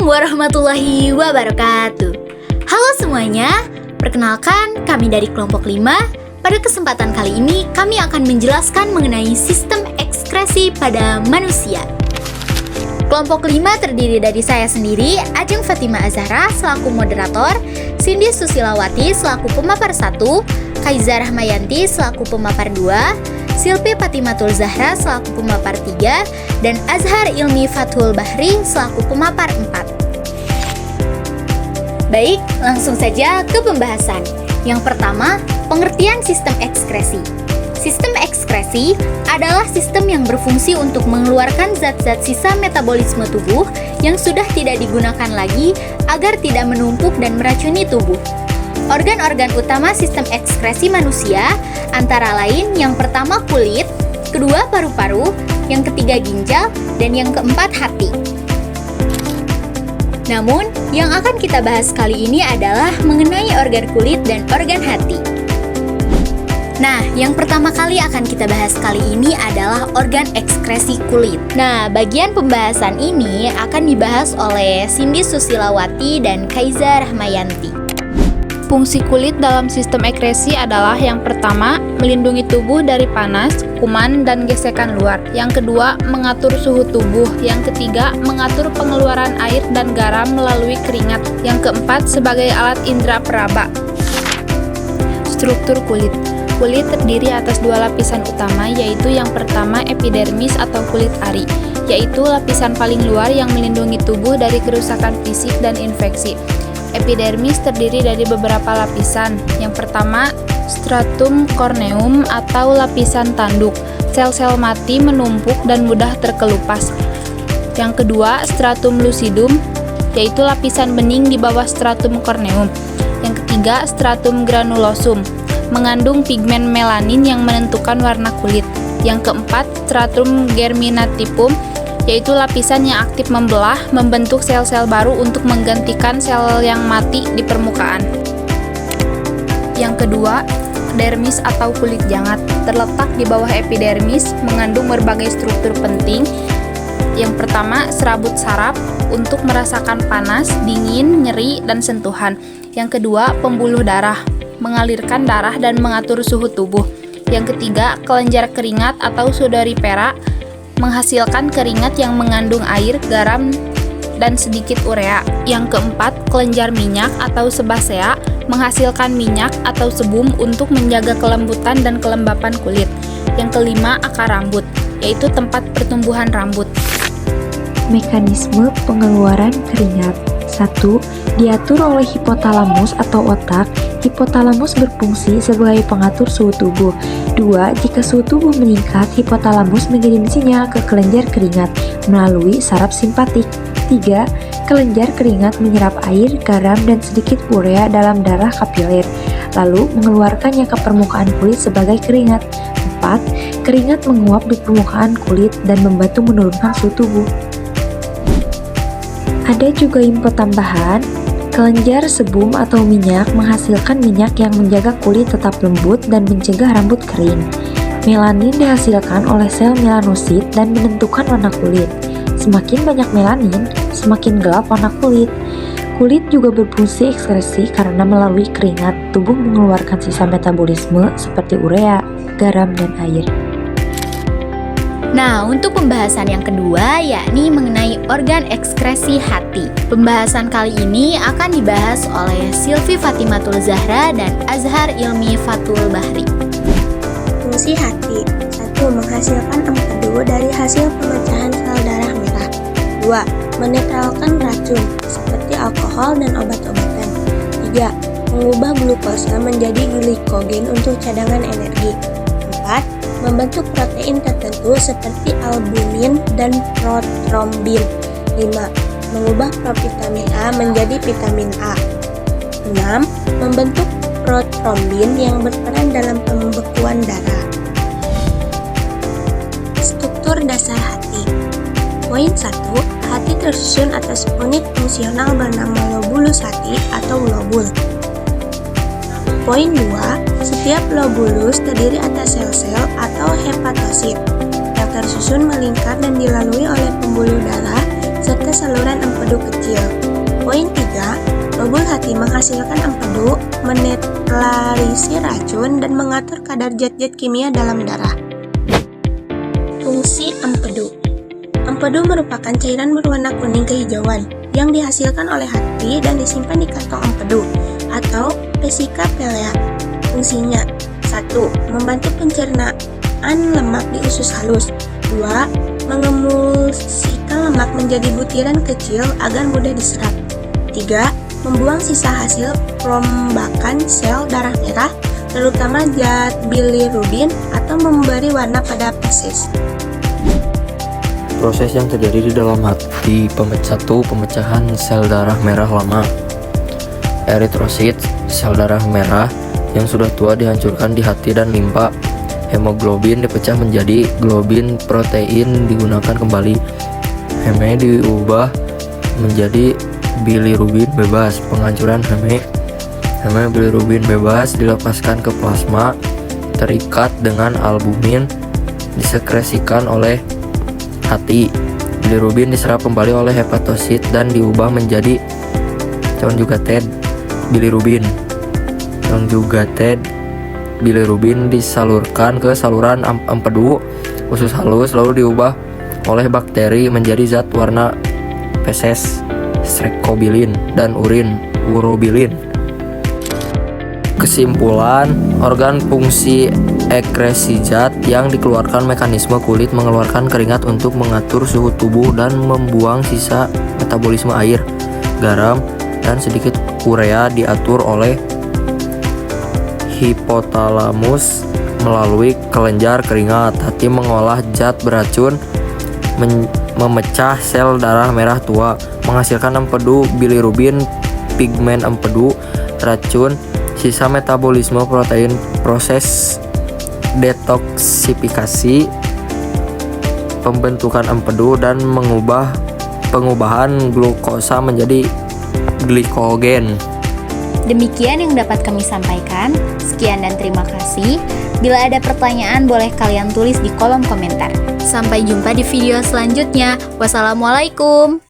warahmatullahi wabarakatuh. Halo semuanya, perkenalkan kami dari kelompok 5. Pada kesempatan kali ini kami akan menjelaskan mengenai sistem ekskresi pada manusia. Kelompok 5 terdiri dari saya sendiri, Ajeng Fatima Azhara selaku moderator, Cindy Susilawati selaku pemapar 1, Kaiza Rahmayanti selaku pemapar 2, Silpi Fatimatul Zahra selaku pemapar 3, dan Azhar Ilmi Fathul Bahri selaku pemapar 4. Baik, langsung saja ke pembahasan. Yang pertama, pengertian sistem ekskresi. Sistem ekskresi adalah sistem yang berfungsi untuk mengeluarkan zat-zat sisa metabolisme tubuh yang sudah tidak digunakan lagi agar tidak menumpuk dan meracuni tubuh. Organ-organ utama sistem ekskresi manusia antara lain yang pertama kulit, kedua paru-paru, yang ketiga ginjal, dan yang keempat hati. Namun, yang akan kita bahas kali ini adalah mengenai organ kulit dan organ hati. Nah, yang pertama kali akan kita bahas kali ini adalah organ ekskresi kulit. Nah, bagian pembahasan ini akan dibahas oleh Cindy Susilawati dan Kaiza Rahmayanti. Fungsi kulit dalam sistem ekskresi adalah yang pertama, melindungi tubuh dari panas, kuman, dan gesekan luar. Yang kedua, mengatur suhu tubuh. Yang ketiga, mengatur pengeluaran air dan garam melalui keringat. Yang keempat, sebagai alat indera peraba. Struktur kulit. Kulit terdiri atas dua lapisan utama, yaitu yang pertama epidermis atau kulit ari, yaitu lapisan paling luar yang melindungi tubuh dari kerusakan fisik dan infeksi. Epidermis terdiri dari beberapa lapisan. Yang pertama, stratum corneum atau lapisan tanduk. Sel-sel mati menumpuk dan mudah terkelupas. Yang kedua, stratum lucidum, yaitu lapisan bening di bawah stratum corneum. Yang ketiga, stratum granulosum, mengandung pigmen melanin yang menentukan warna kulit. Yang keempat, stratum germinativum, yaitu lapisan yang aktif membelah, membentuk sel-sel baru untuk menggantikan sel yang mati di permukaan. Yang kedua, dermis atau kulit jangat, terletak di bawah epidermis, mengandung berbagai struktur penting. Yang pertama, serabut saraf untuk merasakan panas, dingin, nyeri, dan sentuhan. Yang kedua, pembuluh darah, mengalirkan darah dan mengatur suhu tubuh. Yang ketiga, kelenjar keringat atau sudoripera, menghasilkan keringat yang mengandung air, garam, dan sedikit urea. Yang keempat, kelenjar minyak atau sebasea, menghasilkan minyak atau sebum untuk menjaga kelembutan dan kelembapan kulit. Yang kelima, akar rambut, yaitu tempat pertumbuhan rambut. Mekanisme pengeluaran keringat. 1. Diatur oleh hipotalamus atau otak. Hipotalamus berfungsi sebagai pengatur suhu tubuh. 2. Jika suhu tubuh meningkat, hipotalamus mengirim sinyal ke kelenjar keringat melalui saraf simpatik. 3. Kelenjar keringat menyerap air, garam, dan sedikit urea dalam darah kapiler, lalu mengeluarkannya ke permukaan kulit sebagai keringat. 4. Keringat menguap di permukaan kulit dan membantu menurunkan suhu tubuh. Ada juga info tambahan. Kelenjar sebum atau minyak menghasilkan minyak yang menjaga kulit tetap lembut dan mencegah rambut kering. Melanin dihasilkan oleh sel melanosit dan menentukan warna kulit. Semakin banyak melanin, semakin gelap warna kulit. Kulit juga berfungsi ekskresi karena melalui keringat, tubuh mengeluarkan sisa metabolisme seperti urea, garam, dan air. Nah, untuk pembahasan yang kedua, yakni mengenai organ ekskresi hati. Pembahasan kali ini akan dibahas oleh Silpi Fatimatul Zahra dan Azhar Ilmi Fathul Bahri. Fungsi hati. 1. Menghasilkan empedu dari hasil pemecahan sel darah merah. 2. Menetralkan racun, seperti alkohol dan obat-obatan. 3. Mengubah glukosa menjadi glikogen untuk cadangan energi. 4. Membentuk protein tertentu seperti albumin dan protrombin. 5. Mengubah provitamin A menjadi vitamin A. 6. Membentuk protrombin yang berperan dalam pembekuan darah. Struktur dasar hati. Poin 1. Hati tersusun atas unit fungsional bernama lobulus hati atau lobul. Poin 2. Setiap lobulus terdiri atas sel-sel atau hepatosit yang tersusun melingkar dan dilalui oleh pembuluh darah serta saluran empedu kecil. Poin 3, lobul hati menghasilkan empedu, menetralisir racun, dan mengatur kadar zat-zat kimia dalam darah. Fungsi empedu. Empedu merupakan cairan berwarna kuning kehijauan yang dihasilkan oleh hati dan disimpan di kantong empedu atau vesika pelea. Fungsinya: 1. Membantu pencernaan lemak di usus halus. 2. Mengemulsikan lemak menjadi butiran kecil agar mudah diserap. 3. Membuang sisa hasil perombakan sel darah merah, terutama zat bilirubin, atau memberi warna pada feses. Proses yang terjadi di dalam hati. Pemecahan sel darah merah lama. Eritrosit, sel darah merah yang sudah tua dihancurkan di hati dan limpa. Hemoglobin dipecah menjadi globin, protein digunakan kembali. Heme diubah menjadi bilirubin bebas. Penghancuran heme bilirubin bebas dilepaskan ke plasma, terikat dengan albumin, disekresikan oleh hati. Bilirubin diserap kembali oleh hepatosit dan diubah menjadi conjugated bilirubin. Bilirubin disalurkan ke saluran empedu usus halus lalu diubah oleh bakteri menjadi zat warna feses, strekobilin, dan urin, urobilin. Kesimpulan, organ fungsi ekresi zat yang dikeluarkan mekanisme kulit mengeluarkan keringat untuk mengatur suhu tubuh dan membuang sisa metabolisme air, garam, dan sedikit urea diatur oleh hipotalamus melalui kelenjar keringat. Hati mengolah zat beracun, memecah sel darah merah tua, menghasilkan empedu, bilirubin, pigmen empedu, racun, sisa metabolisme protein, proses detoksifikasi, pembentukan empedu, dan pengubahan glukosa menjadi glikogen. Demikian yang dapat kami sampaikan. Sekian dan terima kasih. Bila ada pertanyaan boleh kalian tulis di kolom komentar. Sampai jumpa di video selanjutnya. Wassalamualaikum.